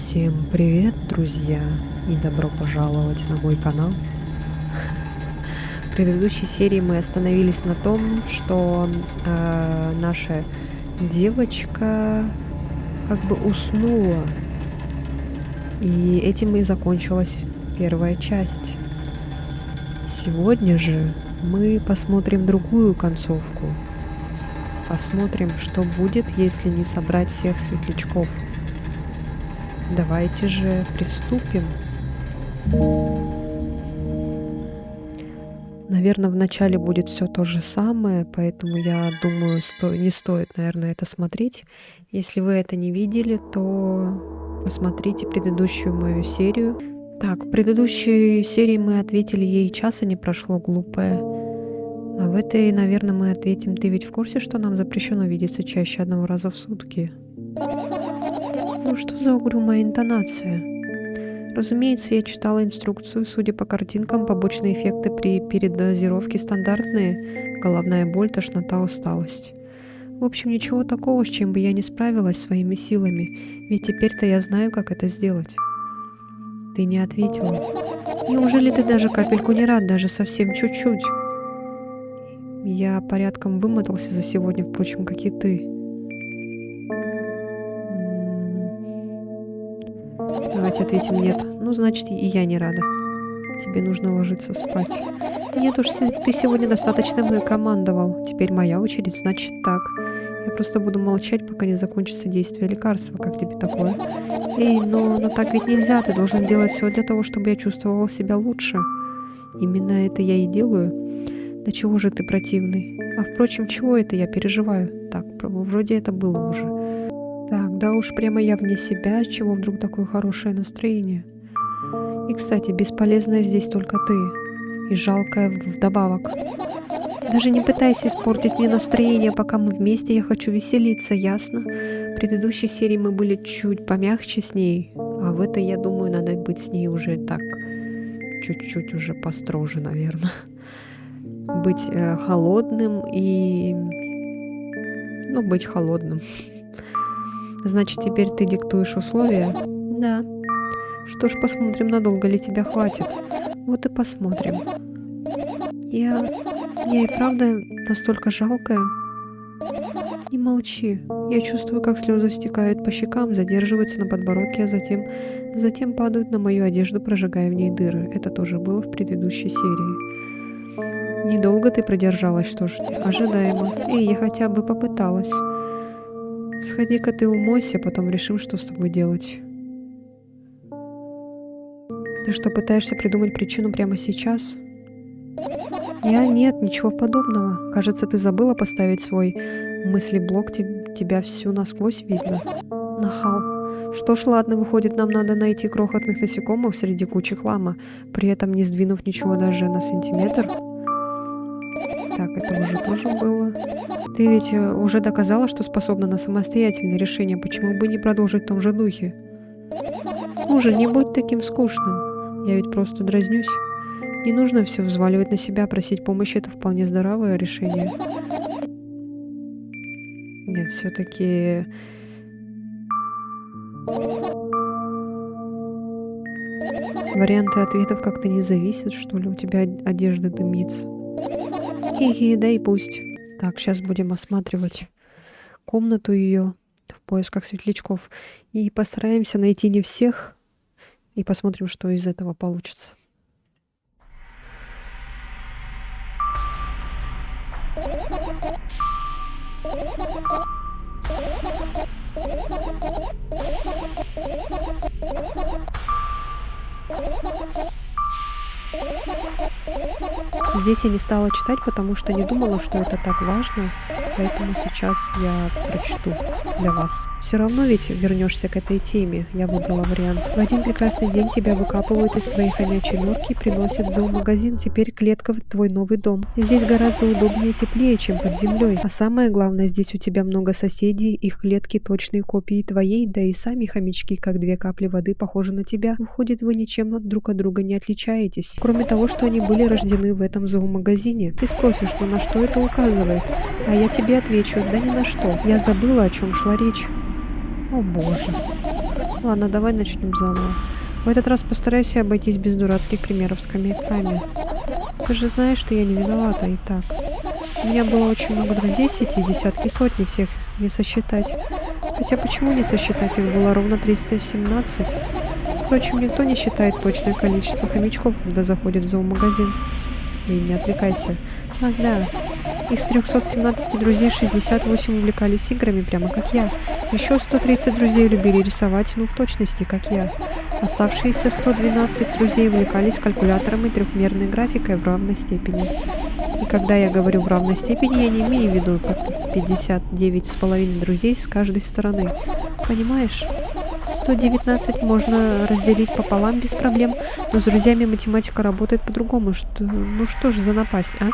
Всем привет, друзья, и добро пожаловать на мой канал. В предыдущей серии мы остановились на том, что наша девочка как бы уснула. И этим и закончилась первая часть. Сегодня же мы посмотрим другую концовку. Посмотрим, что будет, если не собрать всех светлячков. Давайте же приступим. Наверное, вначале будет все то же самое, поэтому я думаю, не стоит, наверное, это смотреть. Если вы это не видели, то посмотрите предыдущую мою серию. Так, в предыдущей серии мы ответили ей часа не прошло, глупая. А в этой, наверное, мы ответим: ты ведь в курсе, что нам запрещено видеться чаще одного раза в сутки? Ну что за угрюмая интонация? Разумеется, я читала инструкцию. Судя по картинкам, побочные эффекты при передозировке стандартные: головная боль, тошнота, усталость. В общем, ничего такого, с чем бы я не справилась своими силами, ведь теперь-то я знаю, как это сделать. Ты не ответила. Неужели ты даже капельку не рад, даже совсем чуть-чуть? Я порядком вымотался за сегодня, впрочем, как и ты. Давайте ответим нет. Ну, значит, и я не рада. Тебе нужно ложиться спать. Нет уж, ты сегодня достаточно мной командовал. Теперь моя очередь, значит так. Я просто буду молчать, пока не закончится действие лекарства. Как тебе такое? Эй, но так ведь нельзя. Ты должен делать все для того, чтобы я чувствовала себя лучше. Именно это я и делаю. Да чего же ты противный? А впрочем, чего это я переживаю? Так, вроде это было уже. Так, да уж, прямо я вне себя, с чего вдруг такое хорошее настроение? И, кстати, бесполезная здесь только ты. И жалкая вдобавок. Даже не пытайся испортить мне настроение, пока мы вместе, я хочу веселиться, ясно? В предыдущей серии мы были чуть помягче с ней, а в этой, я думаю, надо быть с ней уже так, чуть-чуть уже построже, наверное. Быть холодным и... Ну, быть холодным. Значит, теперь ты диктуешь условия? Да. Что ж, посмотрим, надолго ли тебя хватит. Вот и посмотрим. Я и правда настолько жалкая. Не молчи. Я чувствую, как слезы стекают по щекам, задерживаются на подбородке, а затем падают на мою одежду, прожигая в ней дыры. Это тоже было в предыдущей серии. Недолго ты продержалась, что ж, ожидаемо. Эй, я хотя бы попыталась. Сходи-ка ты умойся, потом решим, что с тобой делать. Ты что, пытаешься придумать причину прямо сейчас? Нет, ничего подобного. Кажется, ты забыла поставить свой мыслеблок, тебя всю насквозь видно. Нахал. Что ж, ладно, выходит, нам надо найти крохотных насекомых среди кучи хлама, при этом не сдвинув ничего даже на сантиметр. Так, это уже тоже было. Ты ведь уже доказала, что способна на самостоятельное решение. Почему бы не продолжить в том же духе? Уже не будь таким скучным. Я ведь просто дразнюсь. Не нужно все взваливать на себя, просить помощи — это вполне здоровое решение. Нет, все-таки... Варианты ответов как-то не зависят, что ли? У тебя одежда дымится. Хи-хи, да и пусть. Так, сейчас будем осматривать комнату ее в поисках светлячков. И постараемся найти не всех. И посмотрим, что из этого получится. Здесь я не стала читать, потому что не думала, что это так важно, поэтому сейчас я прочту для вас. Все равно ведь вернешься к этой теме, я выбрала вариант. В один прекрасный день тебя выкапывают из твоей хомячей норки и приносят в зоомагазин, теперь клетка в твой новый дом. Здесь гораздо удобнее и теплее, чем под землей. А самое главное, здесь у тебя много соседей, их клетки точные копии твоей, да и сами хомячки, как две капли воды, похожи на тебя. Выходит, вы ничем друг от друга не отличаетесь. Кроме того, что они были рождены в этом зоомагазине. Ты спросишь, ну на что это указывает? А я тебе отвечу, да ни на что. Я забыла, о чем шла речь. О боже. Ладно, давай начнем заново. В этот раз постарайся обойтись без дурацких примеров с хомяками. Ты же знаешь, что я не виновата и так. У меня было очень много друзей в сети, десятки, сотни, всех не сосчитать. Хотя почему не сосчитать, их было ровно 317. Впрочем, никто не считает точное количество хомячков, когда заходит в зоомагазин. И не отвлекайся. Ах да, из 317 друзей 68 увлекались играми, прямо как я. Еще 130 друзей любили рисовать, ну в точности, как я. Оставшиеся 112 друзей увлекались калькулятором и трехмерной графикой в равной степени. И когда я говорю в равной степени, я не имею в виду по 59,5 друзей с каждой стороны. Понимаешь? 119 можно разделить пополам без проблем, но с друзьями математика работает по-другому. Ну что ж за напасть, а?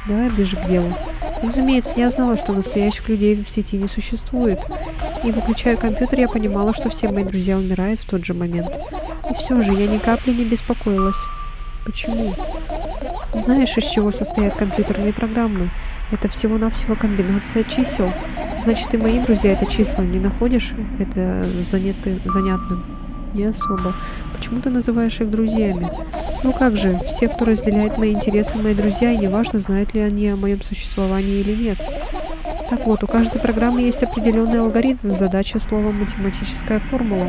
Давай ближе к делу. Разумеется, я знала, что настоящих людей в сети не существует. И выключая компьютер, я понимала, что все мои друзья умирают в тот же момент. И все же я ни капли не беспокоилась. Почему? Знаешь, из чего состоят компьютерные программы? Это всего-навсего комбинация чисел. Значит, и мои друзья это числа не находишь? Это занятным? Не особо. Почему ты называешь их друзьями? Ну как же, все, кто разделяет мои интересы, мои друзья, и неважно, знают ли они о моем существовании или нет. Так вот, у каждой программы есть определенный алгоритм, задача словом математическая формула.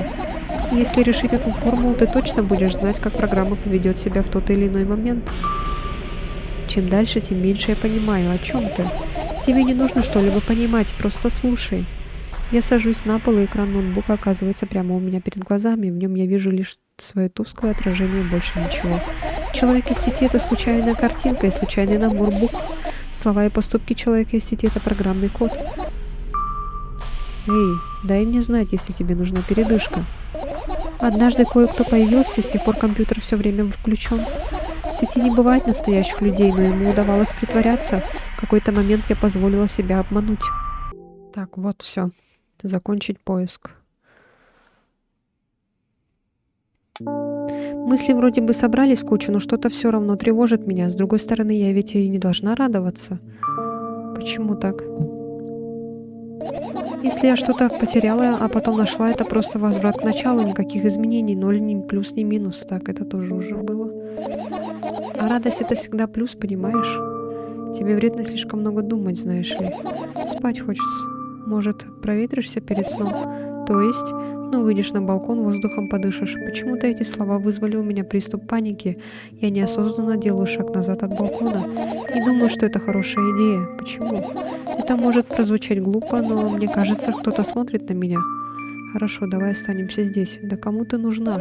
И если решить эту формулу, ты точно будешь знать, как программа поведет себя в тот или иной момент. Чем дальше, тем меньше я понимаю, о чем ты. Тебе не нужно что-либо понимать, просто слушай. Я сажусь на пол, и экран ноутбука оказывается прямо у меня перед глазами. В нем я вижу лишь свое тусклое отражение и больше ничего. Человек из сети — это случайная картинка и случайный набор букв. Слова и поступки человека из сети — это программный код. Эй, дай мне знать, если тебе нужна передышка. Однажды кое-кто появился, с тех пор компьютер все время включен. В сети не бывает настоящих людей, но ему удавалось притворяться. В какой-то момент я позволила себя обмануть. Так, вот все. Закончить поиск. Мысли вроде бы собрались в кучу, но что-то все равно тревожит меня. С другой стороны, я ведь и не должна радоваться. Почему так? Если я что-то потеряла, а потом нашла, это просто возврат к началу, никаких изменений, ноль, ни плюс, ни минус. Так, это тоже уже было. А радость — это всегда плюс, понимаешь? Тебе вредно слишком много думать, знаешь ли. Спать хочется. Может, проветришься перед сном? То есть, выйдешь на балкон, воздухом подышишь. Почему-то эти слова вызвали у меня приступ паники. Я неосознанно делаю шаг назад от балкона. И думаю, что это хорошая идея. Почему? Это может прозвучать глупо, но мне кажется, кто-то смотрит на меня. Хорошо, давай останемся здесь. Да кому ты нужна?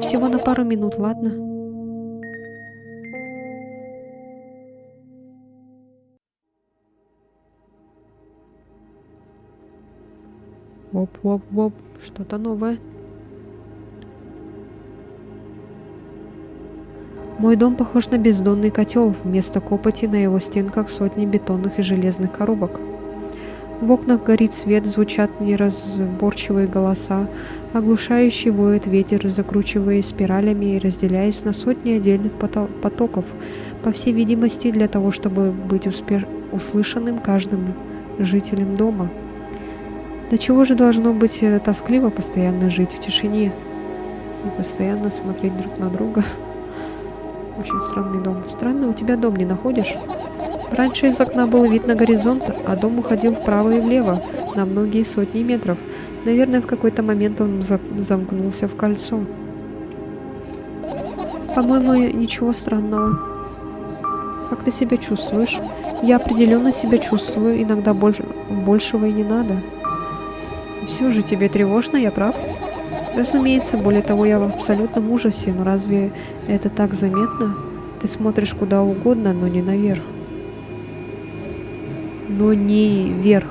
Всего на пару минут, ладно? Воп-воп-воп. Что-то новое. Мой дом похож на бездонный котел. Вместо копоти на его стенках сотни бетонных и железных коробок. В окнах горит свет, звучат неразборчивые голоса, оглушающий воет ветер, закручиваясь спиралями и разделяясь на сотни отдельных потоков, по всей видимости, для того, чтобы быть услышанным каждым жителем дома. До чего же должно быть тоскливо постоянно жить в тишине и постоянно смотреть друг на друга? Очень странный дом. Странно, у тебя дом не находишь? Раньше из окна был вид на горизонт, а дом уходил вправо и влево на многие сотни метров. Наверное, в какой-то момент он замкнулся в кольцо. По-моему, ничего странного. Как ты себя чувствуешь? Я определенно себя чувствую, иногда большего и не надо. Все же тебе тревожно, я прав? Разумеется, более того, я в абсолютном ужасе, но разве это так заметно? Ты смотришь куда угодно, но не наверх. Но не вверх.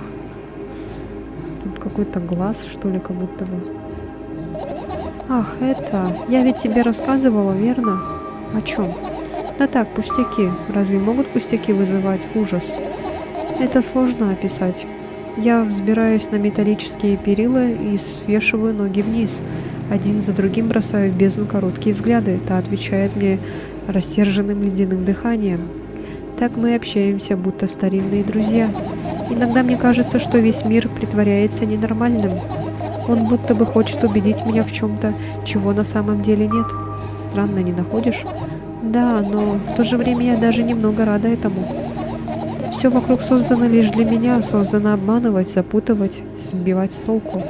Тут какой-то глаз, что ли, как будто бы. Ах, это... Я ведь тебе рассказывала, верно? О чем? Да так, пустяки. Разве могут пустяки вызывать ужас? Это сложно описать. Я взбираюсь на металлические перила и свешиваю ноги вниз. Один за другим бросаю в бездну короткие взгляды. Та отвечает мне рассерженным ледяным дыханием. Так мы общаемся, будто старинные друзья. Иногда мне кажется, что весь мир притворяется ненормальным. Он будто бы хочет убедить меня в чем-то, чего на самом деле нет. Странно, не находишь? Да, но в то же время я даже немного рада этому. Все вокруг создано лишь для меня, создано обманывать, запутывать, сбивать с толку.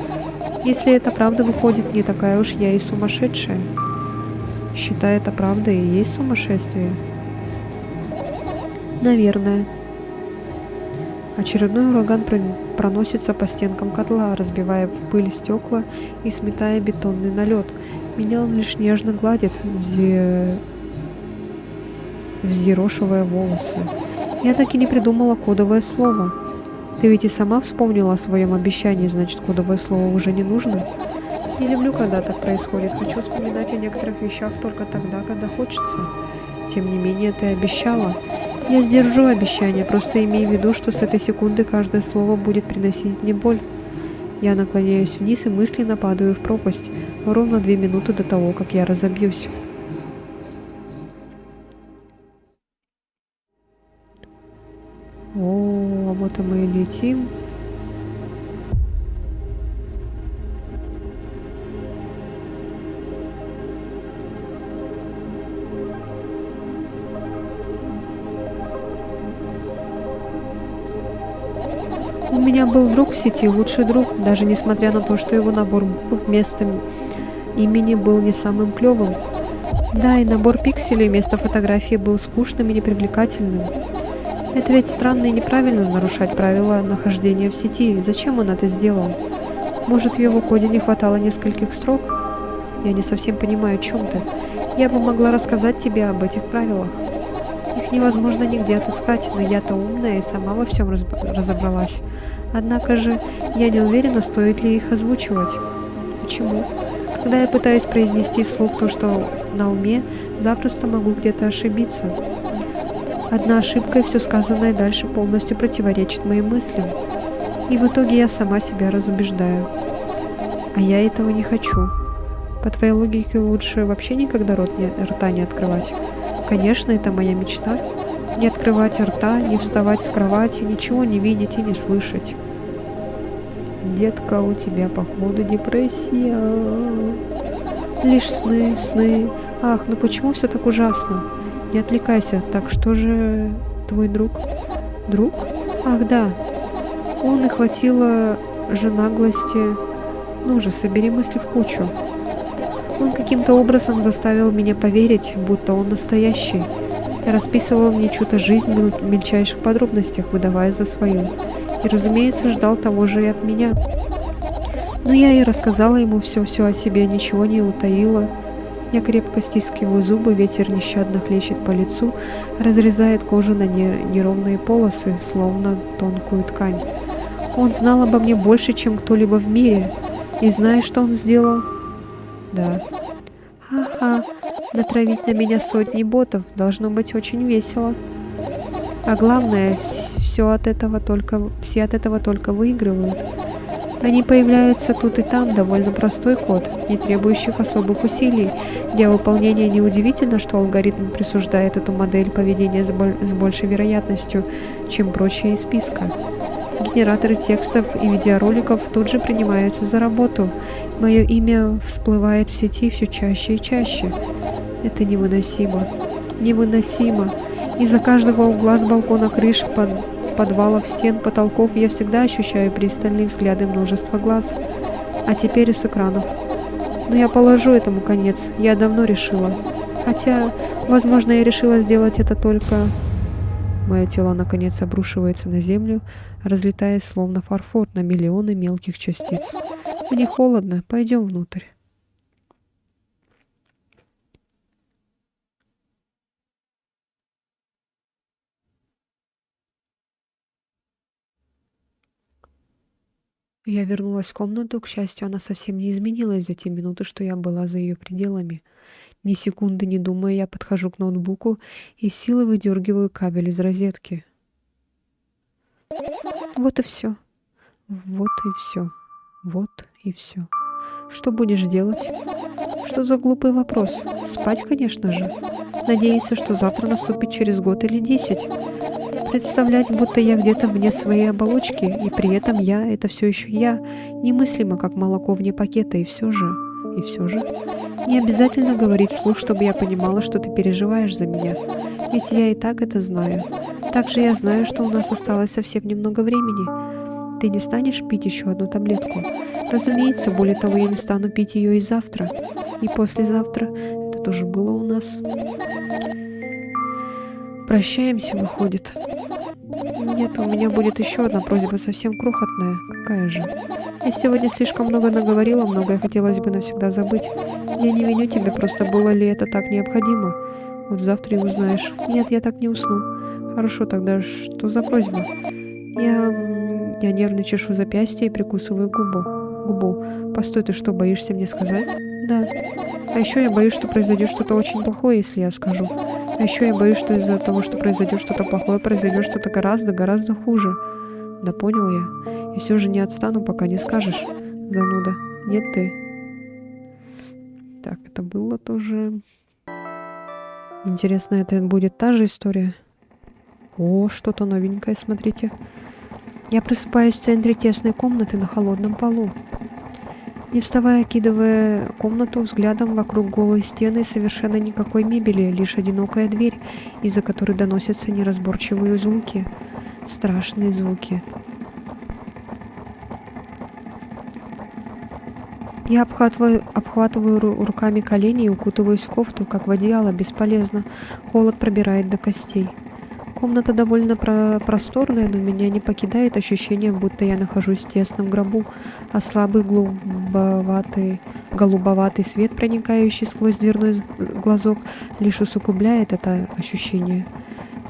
Если это правда выходит, не такая уж я и сумасшедшая. Считай, это правда и есть сумасшествие. Наверное. Очередной ураган проносится по стенкам котла, разбивая в пыль стекла и сметая бетонный налет. Меня он лишь нежно гладит, взъерошивая волосы. Я так и не придумала кодовое слово. Ты ведь и сама вспомнила о своем обещании, значит, кодовое слово уже не нужно? Не люблю, когда так происходит. Хочу вспоминать о некоторых вещах только тогда, когда хочется. Тем не менее, ты обещала. Я сдержу обещание, просто имей в виду, что с этой секунды каждое слово будет приносить мне боль. Я наклоняюсь вниз и мысленно падаю в пропасть, ровно 2 минуты до того, как я разобьюсь. О, а вот и мы и летим. У меня был друг в сети, лучший друг, даже несмотря на то, что его набор букв вместо имени был не самым клевым. Да, и набор пикселей вместо фотографии был скучным и непривлекательным. Это ведь странно и неправильно нарушать правила нахождения в сети. Зачем он это сделал? Может, в его коде не хватало нескольких строк? Я не совсем понимаю, о чем ты. Я бы могла рассказать тебе об этих правилах. Их невозможно нигде отыскать, но я-то умная и сама во всем разобралась. Однако же, я не уверена, стоит ли их озвучивать. Почему? Когда я пытаюсь произнести вслух то, что на уме, запросто могу где-то ошибиться. Одна ошибка, и все сказанное дальше полностью противоречит моим мыслям. И в итоге я сама себя разубеждаю. А я этого не хочу. По твоей логике, лучше вообще никогда рта не открывать. Конечно, это моя мечта. Не открывать рта, не вставать с кровати, ничего не видеть и не слышать. Детка, у тебя, походу, депрессия. Лишь сны, сны. Ах, ну почему все так ужасно? Не отвлекайся. Так что же твой друг? Друг? Ах, да. Он и хватило же наглости. Ну же, собери мысли в кучу. Он каким-то образом заставил меня поверить, будто он настоящий. И расписывал мне чью-то жизнь в мельчайших подробностях, выдавая за свою. И, разумеется, ждал того же и от меня. Но я и рассказала ему все о себе, ничего не утаила. Я крепко стискиваю зубы, ветер нещадно хлещет по лицу, разрезает кожу на неровные полосы, словно тонкую ткань. Он знал обо мне больше, чем кто-либо в мире. И знаешь, что он сделал? Да. Ха-ха, натравить на меня сотни ботов должно быть очень весело. А главное, все от этого только выигрывают. Они появляются тут и там, довольно простой код, не требующих особых усилий. Для выполнения неудивительно, что алгоритм присуждает эту модель поведения с большей вероятностью, чем прочие из списка. Генераторы текстов и видеороликов тут же принимаются за работу. Мое имя всплывает в сети все чаще и чаще. Это невыносимо. Невыносимо. Из-за каждого угла с балкона, крыш, подвалов, стен, потолков я всегда ощущаю пристальные взгляды множества глаз. А теперь и с экранов. Но я положу этому конец. Я давно решила. Хотя, возможно, я решила сделать это только... Мое тело наконец обрушивается на землю, разлетаясь словно фарфор на миллионы мелких частиц. Мне холодно, пойдем внутрь. Я вернулась в комнату, к счастью, она совсем не изменилась за те минуты, что я была за ее пределами. Ни секунды не думая, я подхожу к ноутбуку и силой выдергиваю кабель из розетки. Вот и все. Вот и все. Вот и все. Что будешь делать? Что за глупый вопрос? Спать, конечно же. Надеяться, что завтра наступит через год или 10. Представлять, будто я где-то вне своей оболочки, и при этом я — это все еще я, немыслимо, как молоко вне пакета, и все же, не обязательно говорить вслух, чтобы я понимала, что ты переживаешь за меня, ведь я и так это знаю. Также я знаю, что у нас осталось совсем немного времени. Ты не станешь пить еще одну таблетку? Разумеется, более того, я не стану пить ее и завтра, и послезавтра. Это тоже было у нас. Прощаемся, выходит. Нет, у меня будет еще одна просьба, совсем крохотная. Какая же? Я сегодня слишком много наговорила, многое хотелось бы навсегда забыть. Я не виню тебя, просто было ли это так необходимо? Вот завтра и узнаешь. Нет, я так не усну. Хорошо, тогда что за просьба? Я нервно чешу запястье и прикусываю губу. Постой, ты что, боишься мне сказать? Да. А еще я боюсь, что произойдет что-то очень плохое, если я скажу. А еще я боюсь, что из-за того, что произойдет что-то плохое, произойдет что-то гораздо хуже. Да понял я. И все же не отстану, пока не скажешь, зануда. Нет, ты. Так, это было тоже... Интересно, это будет та же история? О, что-то новенькое, смотрите. Я просыпаюсь в центре тесной комнаты на холодном полу. Не вставая, окидывая комнату взглядом, вокруг голые стены и совершенно никакой мебели, лишь одинокая дверь, из-за которой доносятся неразборчивые звуки. Страшные звуки. Я обхватываю руками колени и укутываюсь в кофту, как в одеяло, бесполезно. Холод пробирает до костей. Комната довольно просторная, но меня не покидает ощущение, будто я нахожусь в тесном гробу, а слабый голубоватый свет, проникающий сквозь дверной глазок, лишь усугубляет это ощущение.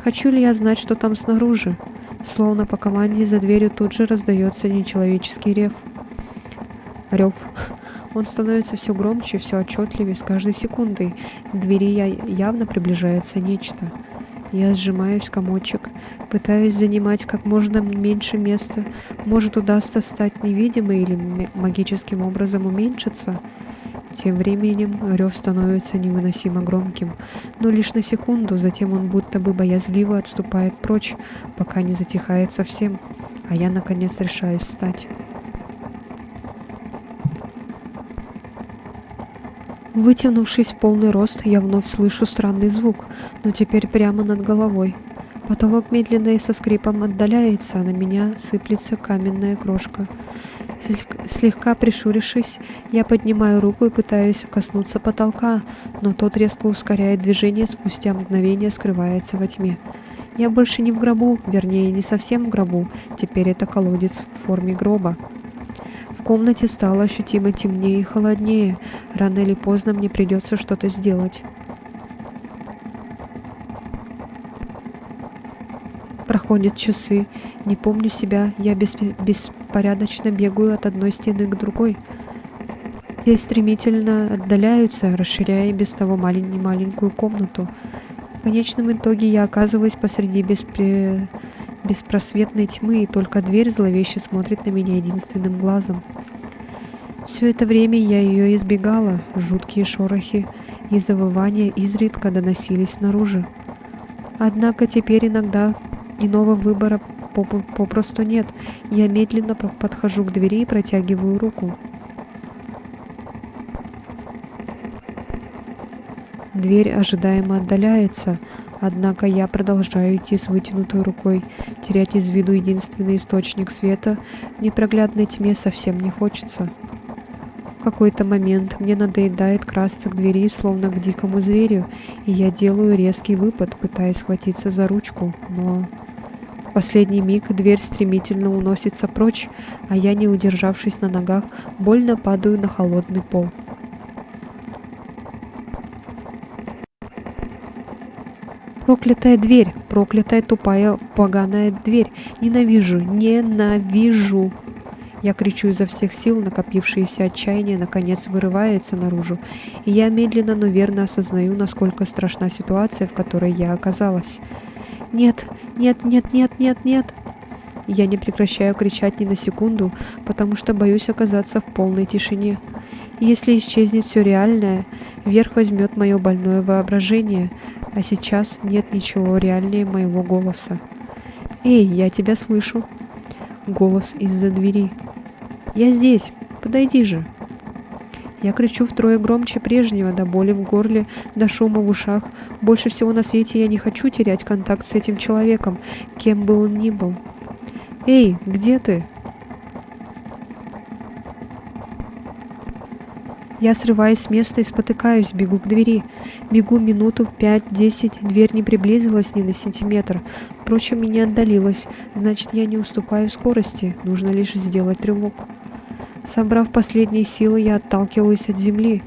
Хочу ли я знать, что там снаружи? Словно по команде за дверью тут же раздается нечеловеческий рев. Он становится все громче, все отчетливее с каждой секундой. К двери явно приближается нечто. Я сжимаюсь в комочек, пытаюсь занимать как можно меньше места. Может, удастся стать невидимой или магическим образом уменьшиться. Тем временем рев становится невыносимо громким, но лишь на секунду, затем он будто бы боязливо отступает прочь, пока не затихает совсем, а я наконец решаюсь встать. Вытянувшись в полный рост, я вновь слышу странный звук, но теперь прямо над головой. Потолок медленно и со скрипом отдаляется, а на меня сыплется каменная крошка. Слегка прищурившись, я поднимаю руку и пытаюсь коснуться потолка, но тот резко ускоряет движение, спустя мгновение скрывается во тьме. Я больше не в гробу, вернее, не совсем в гробу, теперь это колодец в форме гроба. В комнате стало ощутимо темнее и холоднее. Рано или поздно мне придется что-то сделать. Проходят часы. Не помню себя. Я беспорядочно бегаю от одной стены к другой. Те стремительно отдаляются, расширяя без того маленькую комнату. В конечном итоге я оказываюсь посреди беспросветной тьмы, и только дверь зловеще смотрит на меня единственным глазом. Все это время я ее избегала, жуткие шорохи и завывания изредка доносились снаружи. Однако теперь иногда иного выбора попросту нет. Я медленно подхожу к двери и протягиваю руку. Дверь ожидаемо отдаляется, однако я продолжаю идти с вытянутой рукой. Терять из виду единственный источник света в непроглядной тьме совсем не хочется. В какой-то момент мне надоедает красться к двери, словно к дикому зверю, и я делаю резкий выпад, пытаясь схватиться за ручку, но... В последний миг дверь стремительно уносится прочь, а я, не удержавшись на ногах, больно падаю на холодный пол. Проклятая дверь, проклятая тупая поганая дверь. Ненавижу. Я кричу изо всех сил, накопившееся отчаяние наконец вырывается наружу, и я медленно, но верно осознаю, насколько страшна ситуация, в которой я оказалась. Нет. Я не прекращаю кричать ни на секунду, потому что боюсь оказаться в полной тишине. И если исчезнет все реальное, верх возьмет мое больное воображение, а сейчас нет ничего реальнее моего голоса. Эй, я тебя слышу. Голос из-за двери. Я здесь, подойди же. Я кричу втрое громче прежнего, до боли в горле, до шума в ушах. Больше всего на свете я не хочу терять контакт с этим человеком, кем бы он ни был. Эй, где ты? Я срываюсь с места и спотыкаюсь, бегу к двери. Бегу минуту, 5-10, дверь не приблизилась ни на сантиметр. Впрочем, и не отдалилась, значит, я не уступаю скорости, нужно лишь сделать рывок. Собрав последние силы, я отталкиваюсь от земли.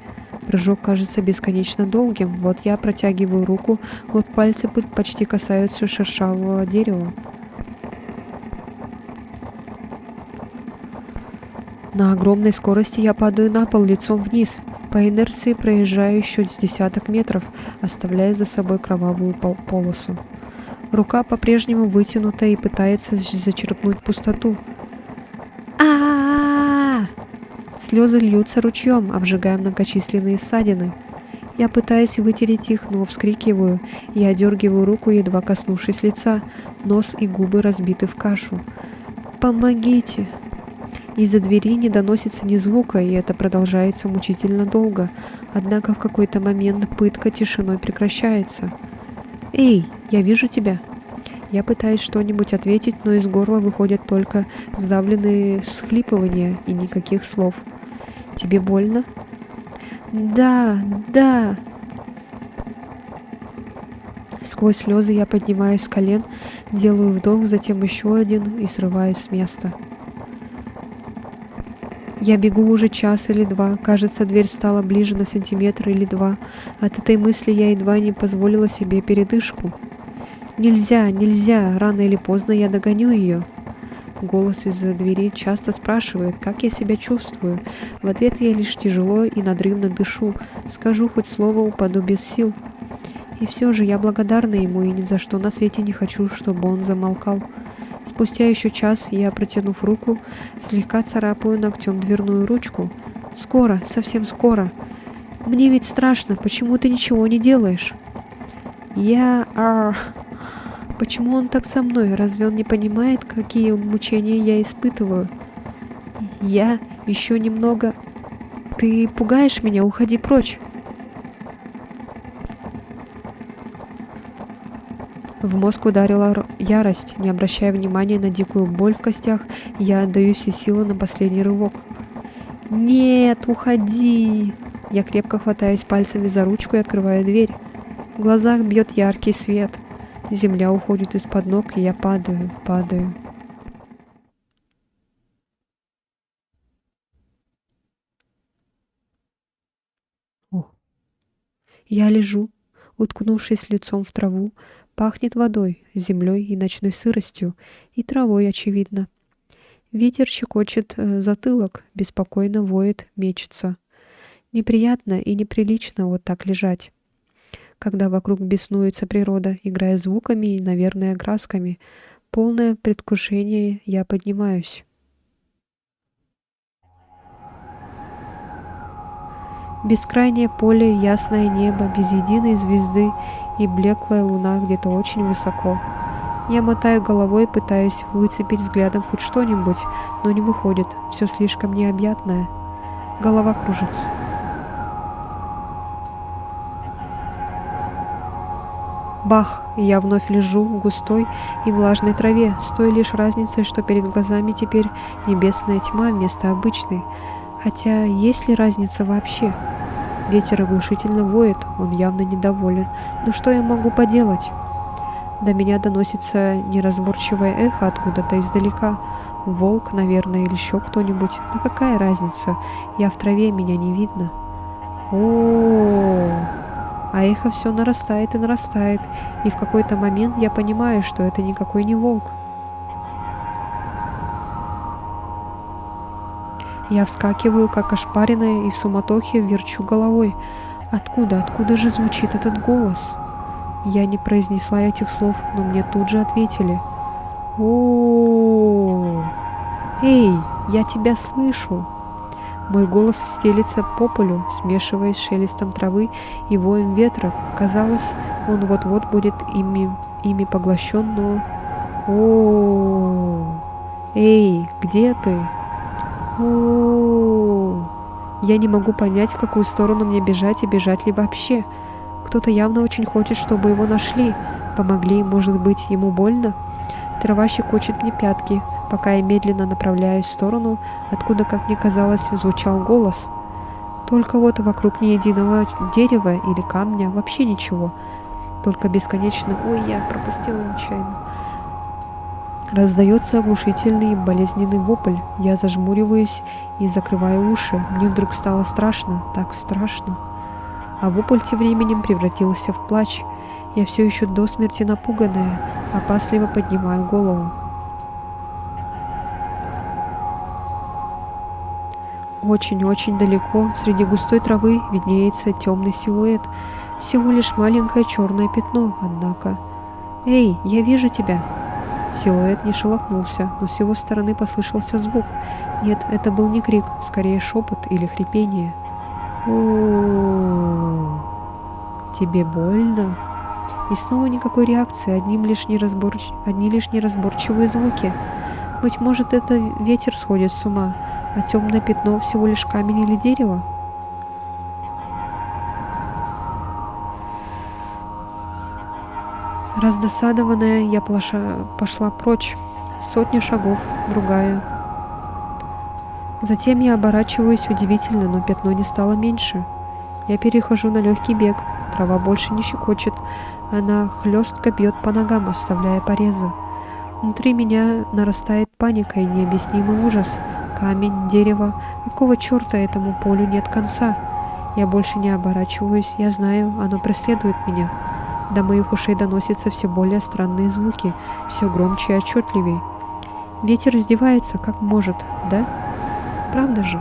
Прыжок кажется бесконечно долгим. Вот я протягиваю руку, вот пальцы почти касаются шершавого дерева. На огромной скорости я падаю на пол лицом вниз. По инерции проезжаю еще с десяток метров, оставляя за собой кровавую полосу. Рука по-прежнему вытянута и пытается зачерпнуть пустоту. Слезы льются ручьем, обжигая многочисленные ссадины. Я пытаюсь вытереть их, но вскрикиваю и одергиваю руку, едва коснувшись лица. Нос и губы разбиты в кашу. «Помогите!» Из-за двери не доносится ни звука, и это продолжается мучительно долго. Однако в какой-то момент пытка тишиной прекращается. «Эй, я вижу тебя!» Я пытаюсь что-нибудь ответить, но из горла выходят только сдавленные всхлипывания и никаких слов. «Тебе больно?» «Да, да!» Сквозь слезы я поднимаюсь с колен, делаю вдох, затем еще один и срываюсь с места. Я бегу уже час или два. Кажется, дверь стала ближе на сантиметр или два. От этой мысли я едва не позволила себе передышку. «Нельзя, нельзя! Рано или поздно я догоню ее!» Голос из-за двери часто спрашивает, как я себя чувствую. В ответ я лишь тяжело и надрывно дышу. Скажу хоть слово, упаду без сил. И все же я благодарна ему и ни за что на свете не хочу, чтобы он замолкал. Спустя еще час я, протянув руку, слегка царапаю ногтем дверную ручку. «Скоро, совсем скоро. Мне ведь страшно, почему ты ничего не делаешь?» Почему он так со мной? Разве он не понимает, какие мучения я испытываю? Я еще немного... Ты пугаешь меня, уходи прочь. В мозг ударила ярость. Не обращая внимания на дикую боль в костях, я отдаю все силы на последний рывок. «Нет, уходи!» Я крепко хватаюсь пальцами за ручку и открываю дверь. В глазах бьет яркий свет. Земля уходит из-под ног, и я падаю. Я лежу, уткнувшись лицом в траву, пахнет водой, землей и ночной сыростью, и травой, очевидно. Ветер щекочет затылок, беспокойно воет, мечется. Неприятно и неприлично вот так лежать. Когда вокруг беснуется природа, играя звуками и, наверное, красками. Полное предвкушение, я поднимаюсь. Бескрайнее поле, ясное небо, без единой звезды и блеклая луна где-то очень высоко. Я мотаю головой, пытаюсь выцепить взглядом хоть что-нибудь, но не выходит, все слишком необъятное. Голова кружится. Бах! И я вновь лежу в густой и влажной траве, с той лишь разницей, что перед глазами теперь небесная тьма вместо обычной. Хотя есть ли разница вообще? Ветер оглушительно воет, он явно недоволен. Но что я могу поделать? До меня доносится неразборчивое эхо откуда-то издалека. Волк, наверное, или еще кто-нибудь. Но какая разница? Я в траве, меня не видно. О-о-о! А эхо все нарастает и нарастает, и в какой-то момент я понимаю, что это никакой не волк. Я вскакиваю, как ошпаренная, и в суматохе верчу головой. Откуда же звучит этот голос? Я не произнесла этих слов, но мне тут же ответили. О, эй, я тебя слышу. Мой голос стелится по полю, смешиваясь с шелестом травы и воем ветра. Казалось, он вот-вот будет ими поглощен, но... О, эй, где ты? О, я не могу понять, в какую сторону мне бежать и бежать ли вообще. Кто-то явно очень хочет, чтобы его нашли. Помогли, может быть, ему больно? Трава щекочет мне пятки, пока я медленно направляюсь в сторону, откуда, как мне казалось, звучал голос. Только вот вокруг ни единого дерева или камня, вообще ничего. Только бесконечно... Ой, я пропустила нечаянно. Раздается оглушительный болезненный вопль. Я зажмуриваюсь и закрываю уши. Мне вдруг стало страшно, так страшно. А вопль тем временем превратился в плач. Я все еще до смерти напуганная, опасливо поднимаю голову. Очень-очень далеко, среди густой травы, виднеется темный силуэт. Всего лишь маленькое черное пятно, однако. «Эй, я вижу тебя!» Силуэт не шелохнулся, но с его стороны послышался звук. Нет, это был не крик, скорее шепот или хрипение. «О, тебе больно?» И снова никакой реакции, одни лишь неразборчивые звуки. Быть может, это ветер сходит с ума, а темное пятно всего лишь камень или дерево? Раздосадованная, я пошла прочь. Сотня шагов, другая. Затем я оборачиваюсь удивительно, но пятно не стало меньше. Я перехожу на легкий бег. Трава больше не щекочет. Она хлестко бьет по ногам, оставляя порезы. Внутри меня нарастает паника и необъяснимый ужас. Камень, дерево. Какого черта этому полю нет конца? Я больше не оборачиваюсь. Я знаю, оно преследует меня. До моих ушей доносятся все более странные звуки, все громче и отчетливее. Ветер издевается, как может, да? Правда же?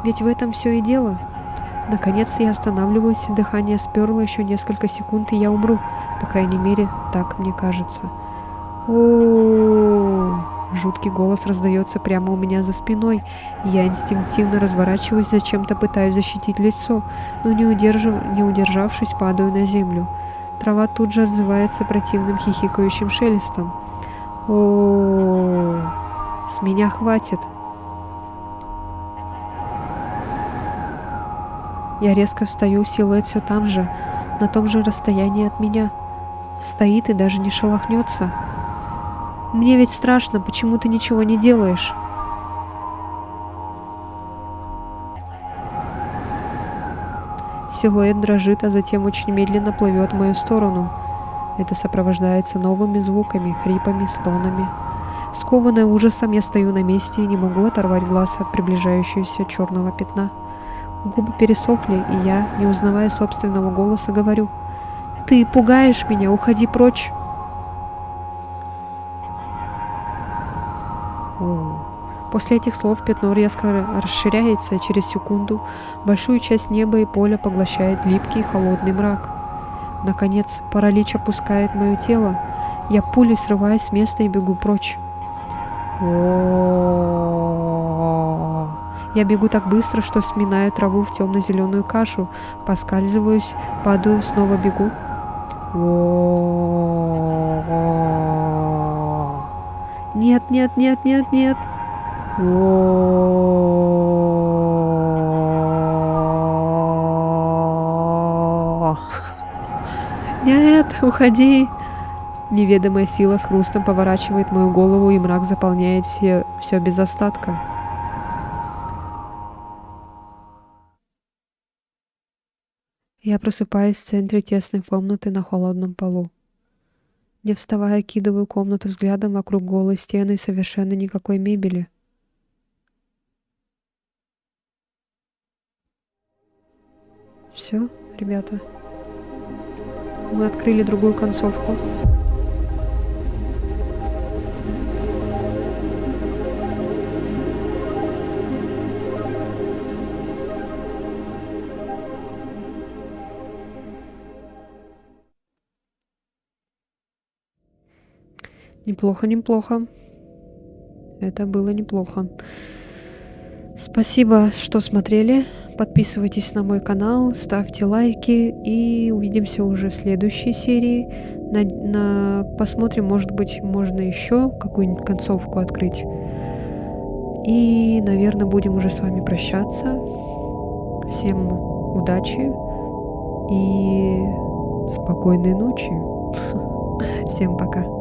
Ведь в этом все и дело. Наконец я останавливаюсь, дыхание сперло еще несколько секунд, и я умру. По крайней мере, так мне кажется. О, жуткий голос раздается прямо у меня за спиной, и я инстинктивно разворачиваюсь, зачем-то пытаюсь защитить лицо, но не удержавшись, падаю на землю. Трава тут же отзывается противным хихикающим шелестом. О, с меня хватит. Я резко встаю, силуэт все там же, на том же расстоянии от меня. Стоит и даже не шелохнется. Мне ведь страшно, почему ты ничего не делаешь? Силуэт дрожит, а затем очень медленно плывет в мою сторону. Это сопровождается новыми звуками, хрипами, стонами. Скованная ужасом, я стою на месте и не могу оторвать глаз от приближающегося черного пятна. Губы пересохли, и я, не узнавая собственного голоса, говорю: «Ты пугаешь меня, уходи прочь!» После этих слов пятно резко расширяется, и через секунду большую часть неба и поля поглощает липкий холодный мрак. Наконец, паралич опускает мое тело. Я пулей срываюсь с места и бегу прочь. Я бегу так быстро, что сминаю траву в темно-зеленую кашу, поскальзываюсь, падаю, снова бегу. Нет, нет, нет, нет, нет. Нет, уходи. Неведомая сила с хрустом поворачивает мою голову, и мрак заполняет все без остатка. Я просыпаюсь в центре тесной комнаты на холодном полу. Не вставая, окидываю комнату взглядом, вокруг голой стены и совершенно никакой мебели. Все, ребята. Мы открыли другую концовку. Неплохо, неплохо. Это было неплохо. Спасибо, что смотрели. Подписывайтесь на мой канал, ставьте лайки и увидимся уже в следующей серии. Посмотрим, может быть, можно еще какую-нибудь концовку открыть. И, наверное, будем уже с вами прощаться. Всем удачи и спокойной ночи. Всем пока.